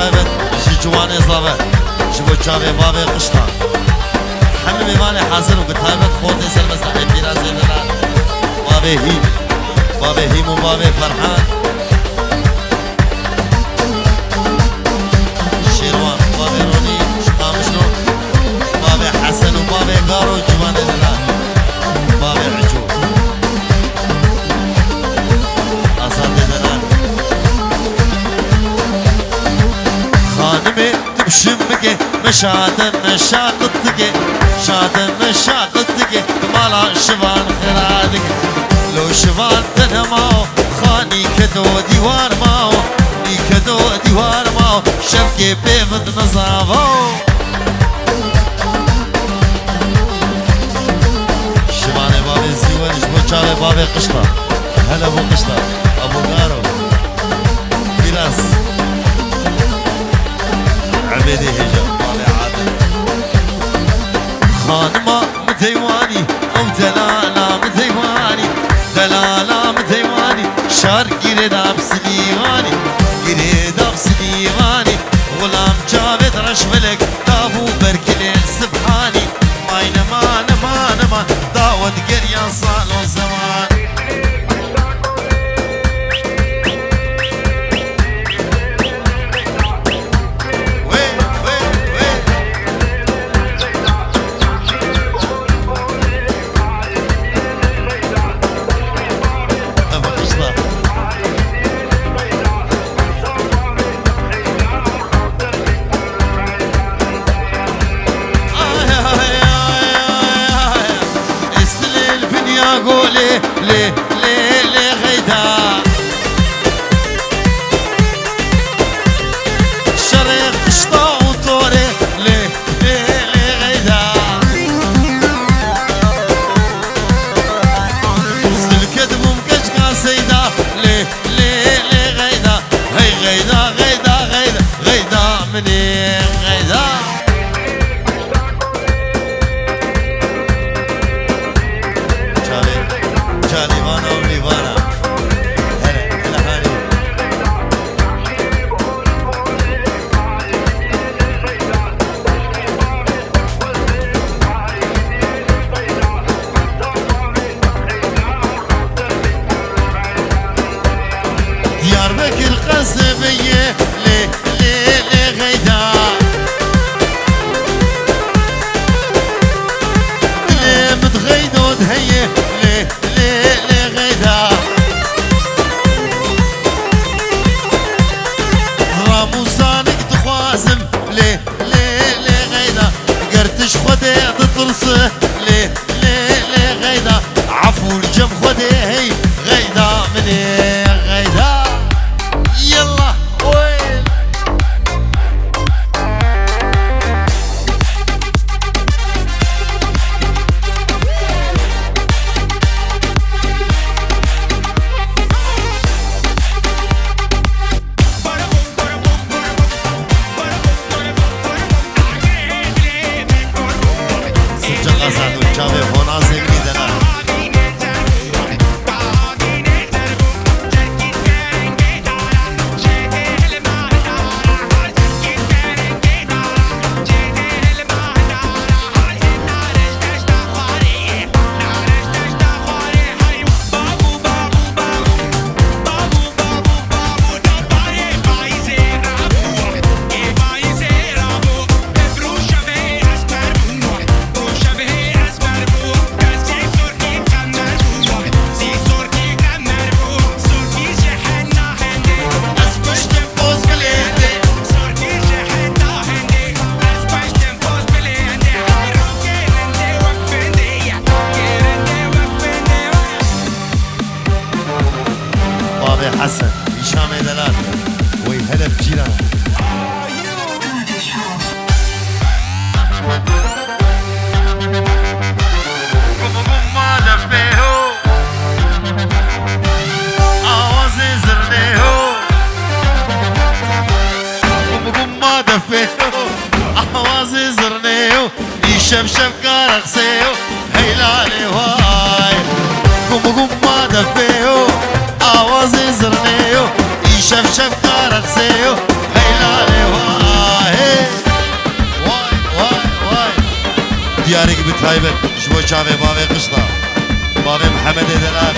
بتايبت جي جواني زابت جبو تشابي بابي قشطة حمل بيماني حاضر وبتايبت خوتي سلمس لحي بيرا زيدنا بابي هيم وبابي فرحان شيروان بابي روني شقام شنو بابي حسن وبابي قارو جواني دلال بابي عجوب أصادي دلال خانمي تبشمكي مشاتم مشاقتكي شاتم مشاقتكي مالا شبان خرادك لو شبان تنماو خاني كدو ديوار ماو ني كدو ديوار ماو شبكي بيمد نظافو شباني بابي الزيوان جبو شابي بابي قشطة هلا ابو قشطة ابو قارو فراس عبيدي هجا بابي عادل خانما مديواني او دلالة مديواني دلالة مديواني شار قريدا بسليغاني قريدا بسليغاني غلام جاويد رشملك دابو بركلين سبحاني ماين مان داود قريان صالو زمان قولي ليه غيدا شريق قشطة وطوري ليه غيدا وصل الكذب ومكشكا سيدا ليه غيدا هي غيدا مني غيدا ليفانا وليفانا هلا هاني ديار بكر قصبية ليه غيدا ليه متغيدو دهيه ليه غيدا راموسانك تخوازم ليه غيدا قرتش خدي تطرسه ليه غيدا عفو الجم خدي هي غيدا مني غيدا يلا وين Çave fona sevgili dena. حسن هشام دلال وهدف جيران ما دفيهو آوازي زرنيهو ما دفيهو آوازي زرنيهو يشمشم كارخسيهو هيلالي واي قم ما دفيهو آوازي زرنيهو يشمشم كارخسيهو هيلالي واي دیارێک بتایبەت ji bo çavê bavê qişta bavê Mihemedê Delal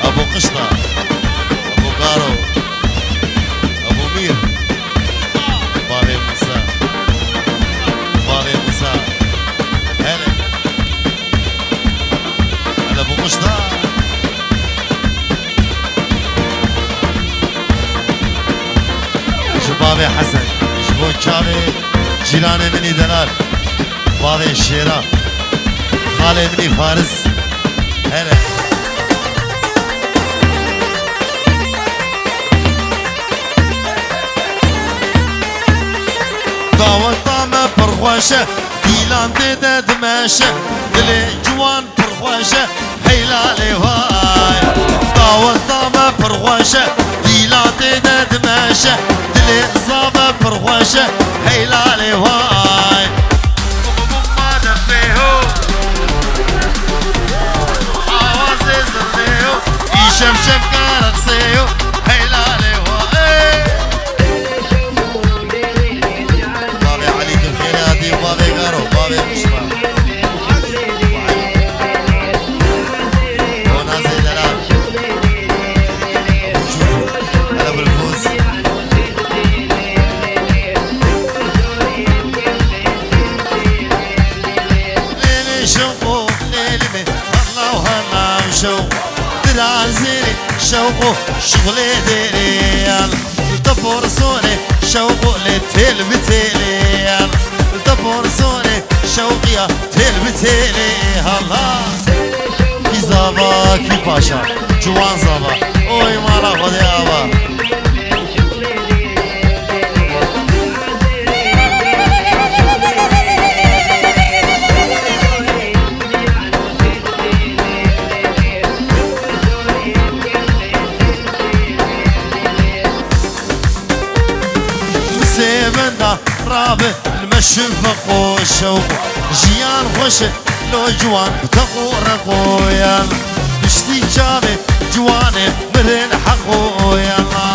Ebu qişta Ebu Garo Ebu Mir bavê Musa bavê Musa hele hele bu qişta ji bavê Hesen ji bo çavê cîranê minî Delal bavê Şêra خالê minî Faris hele daweta me pir xweş e dîlan tê de dimeşe dilê ciwan pir xweş e heylalê vay daweta me pir xweş e dîlan tê de dimeşe dilê zave pir xweş e heylalê vay شمشم كارك سيو هيلالي وإيه بابي عليك الخير يا دي بابي قارو بابي مشفى ونازي دلال هلا بالفوز ليلي شوقو ليلي من الله وهلا وشوق درازيني شوقو شغلي ديريان تفرسوني شوقو لتيل بتيليان تفرسوني شوقيا تيل بتيلي هلا كي زابا كي باشا جوان زابا اوي مالا خدي ابا رابع المشفق والشوق جيان خوش لو جوان بتقور قويان بشتي جامي جواني مرن حقو يلا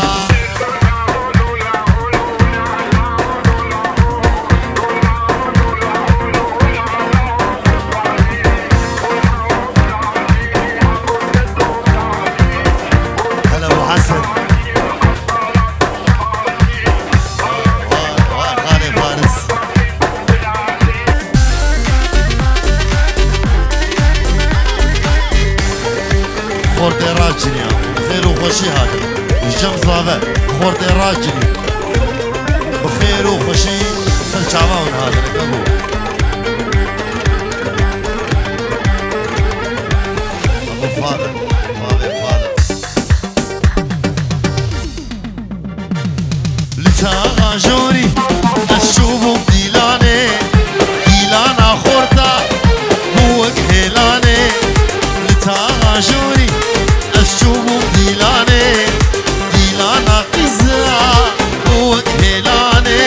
هلا ابو حسن خورد راجني خير وخوشي هذا الجم زابه خورد راجني بخير وخوشي سلچاوان هذا كبو ابو فاضل بابي فاضل لتا جوري الشوب ديلاني ديلانا خوردا هو كهلاني لتا جوري الشوب ديلاني ديلانا قزا وكهلاني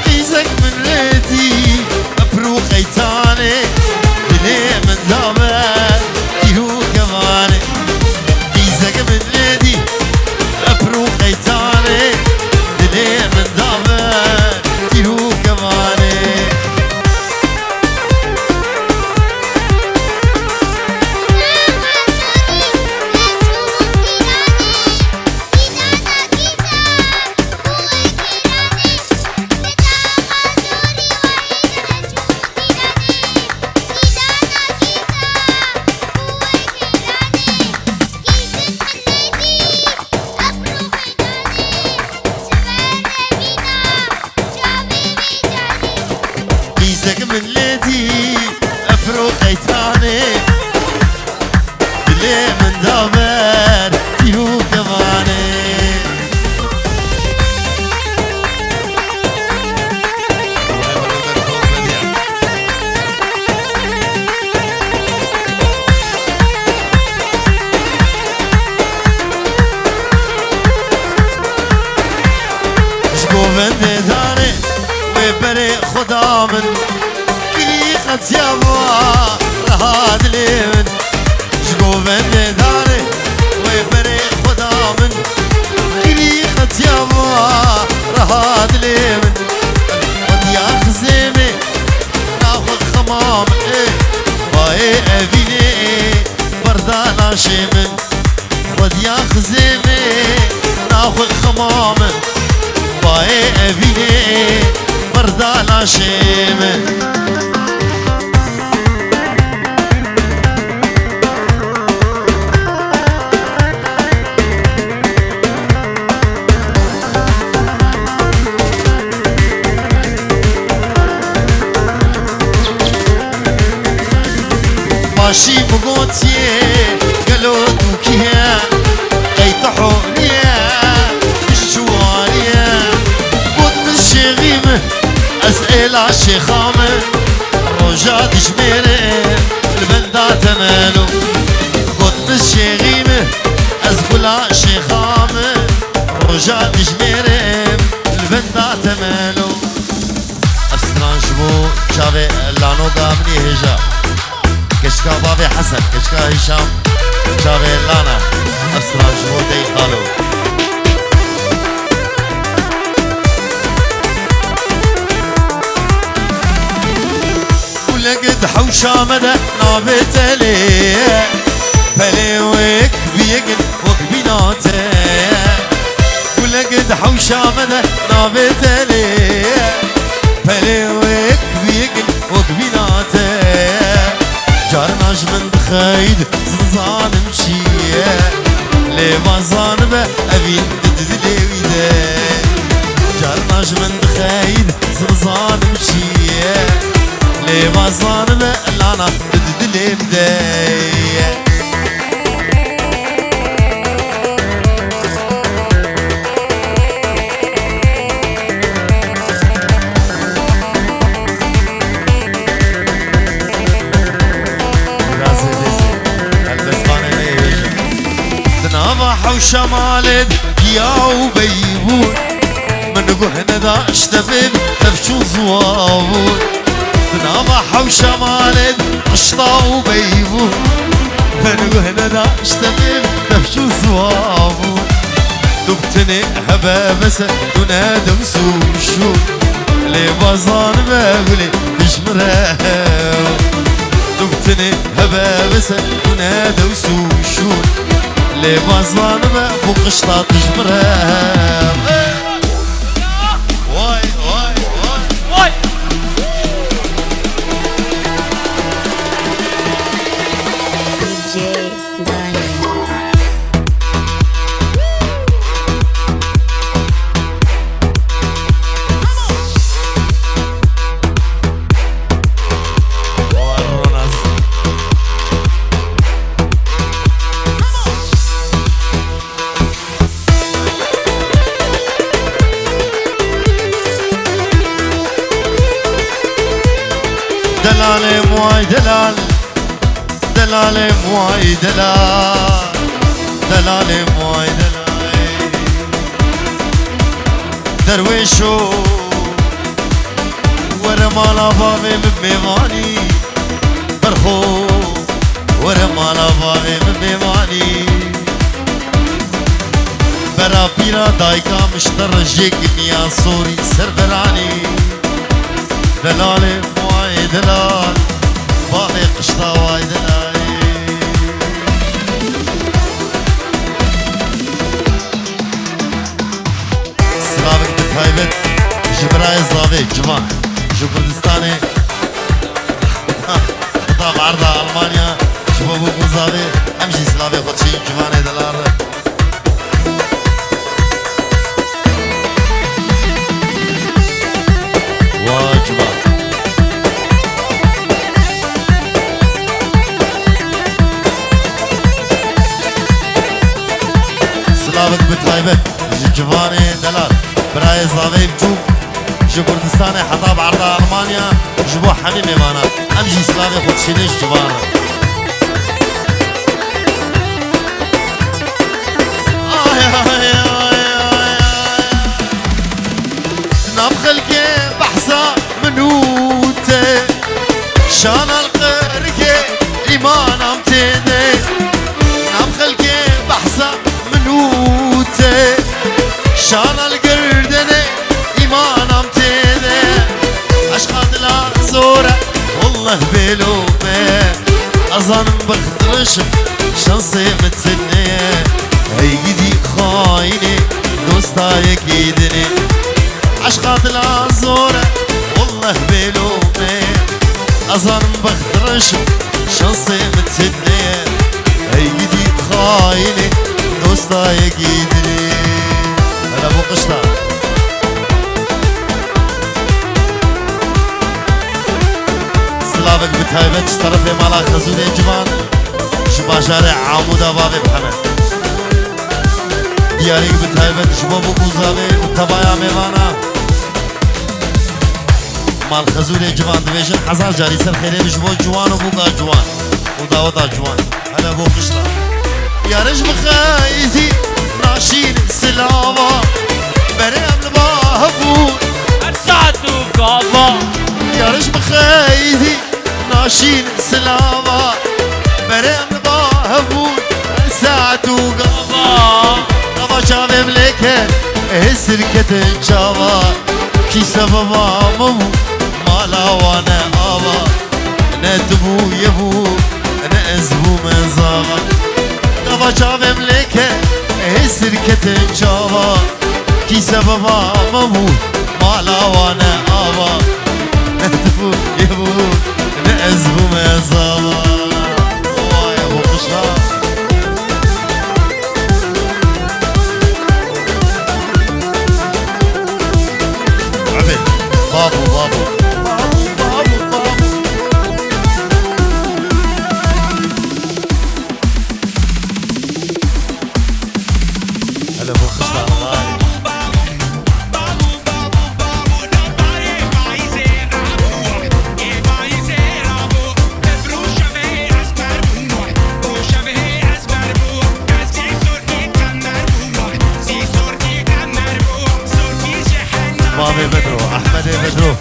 قيزك من ليتي ابرو خيتاني دلي من دامن يهو كماني قيزك من ليتي ابرو خيتاني دلي من دامن يهو كماني من ليدي افرو قيتاني دلي من دامر تيهو كماني شكو بندي داري وبري خدا من قد يابا رهاد ليمن شكو بندي داري وبري خدا من قد يابا رهاد ليمن وديا خزيمي ناخذ خمام ايه ببینه مردانا شیمه ماشي بقوتيه قالوا دوكيه قيت حوليه الشواريه بود من الشغيمه اسئله شيخامه رجاد جميره البندا تمالو بود من الشغيمه اسئله شيخامه رجاد جميره البندا تمالو استرانجمو شافي لانو دامني هجا كشكا بابي حسن كشكا هشام شافي لانا أسرع جهودي خالو ولقد حوشا مدى نابت ليه فليوك بيقن وقبيناته ولقد حوشا مدى نابت ليه فليوك بيقن وقبيناته جارناش من بخيد زنزان مشيه لي بازان با ابين ددلي ويدا جارناش من بخيد زنزان مشيه لي بازان با لانا ددلي ويدا وشمالد يا وبيبون من قهنا ذا اشتفب تفشو زوابون نابح وشمالد اشطا وبيبون من قهنا ذا اشتفب تفشو زوابون دبتني هبابسة تنادم سوشو لي بازان بابلي تشمره دبتني هبابسة تنادم سوشو لي بازان ما فوق قشطة تجمرها واي واي واي واي دلال موي دلال دلال موي دلال دلال موي دلال درويشو ورمالا بابي بميواني برخو ورمالا بابي بميواني برا بيرا دايكا مشتر جيك ميا سوري سربراني دلال موي دلال باقي قشطة واي دلال سلامك بتهيبت جبراي زافي جمال جو كردستاني خطاب عرضة ألمانيا شبابوك وزافي أمشي سلامي خدشي جمالي دلال واجبات سلامك بتهيبت جواني دلال براي زافي بجوب جو كردستاني حطاب عرضة ألمانيا جبو حميمي مانا أمشي سلامي خدشينيش جوانا نام خلقي بحثا منوته شان القرقي إيمان امتدي نام خلقي بحثا منوته شان القردني إيمان امتدي عشقات لا زورة والله بلومه أظن بخترش شانسي متنية هيجدي خايني دوستا يكيدني عشق نازانم بخترش شانسي متدنية هيدي خايني دوستا يقيدني هلا بو قشطة سلافك بتهيبت طرفي مالا خزوني جوان شبا شارع عمودا بابي محمد دياريك بتهيبت شبا بو بوزابي وطبايا ميوانا مال خزوني جوان دويشن حزار جاري سر خيري بشبو جوان وبوغا جوان وداودا جوان هلا بو قشطة يارش بخايزي ناشين سلاما بريم لباهبون ارسعتو كابا يارش بخايزي ناشين سلاما بريم لباهبون ساعتو قابا قابا شابي مليكة هسركة جابا كي سببا ممو مالا وانا آبا ندبو يبو نأزبو مزابا قابا شابي مليكة هسركة جابا كي سببا ممو مالا وانا آبا ندبو يبو نأزبو مزابا وايا ابو قشطة بابو بابو بابو بابو هلا ابو خشطة بابي بدرو احمد بدرو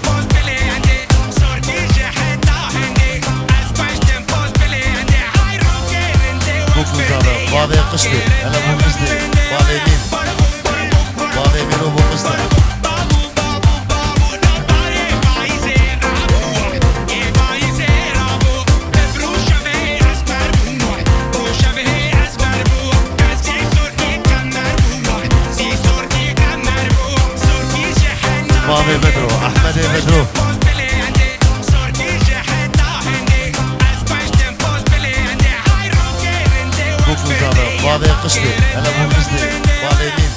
بابي قشطي هلا ابو قشطي بابي مين بابي مين ابو قشطي بابي بدرو احمد بدرو بابي قشطي هلا ابو قشطي بابي مين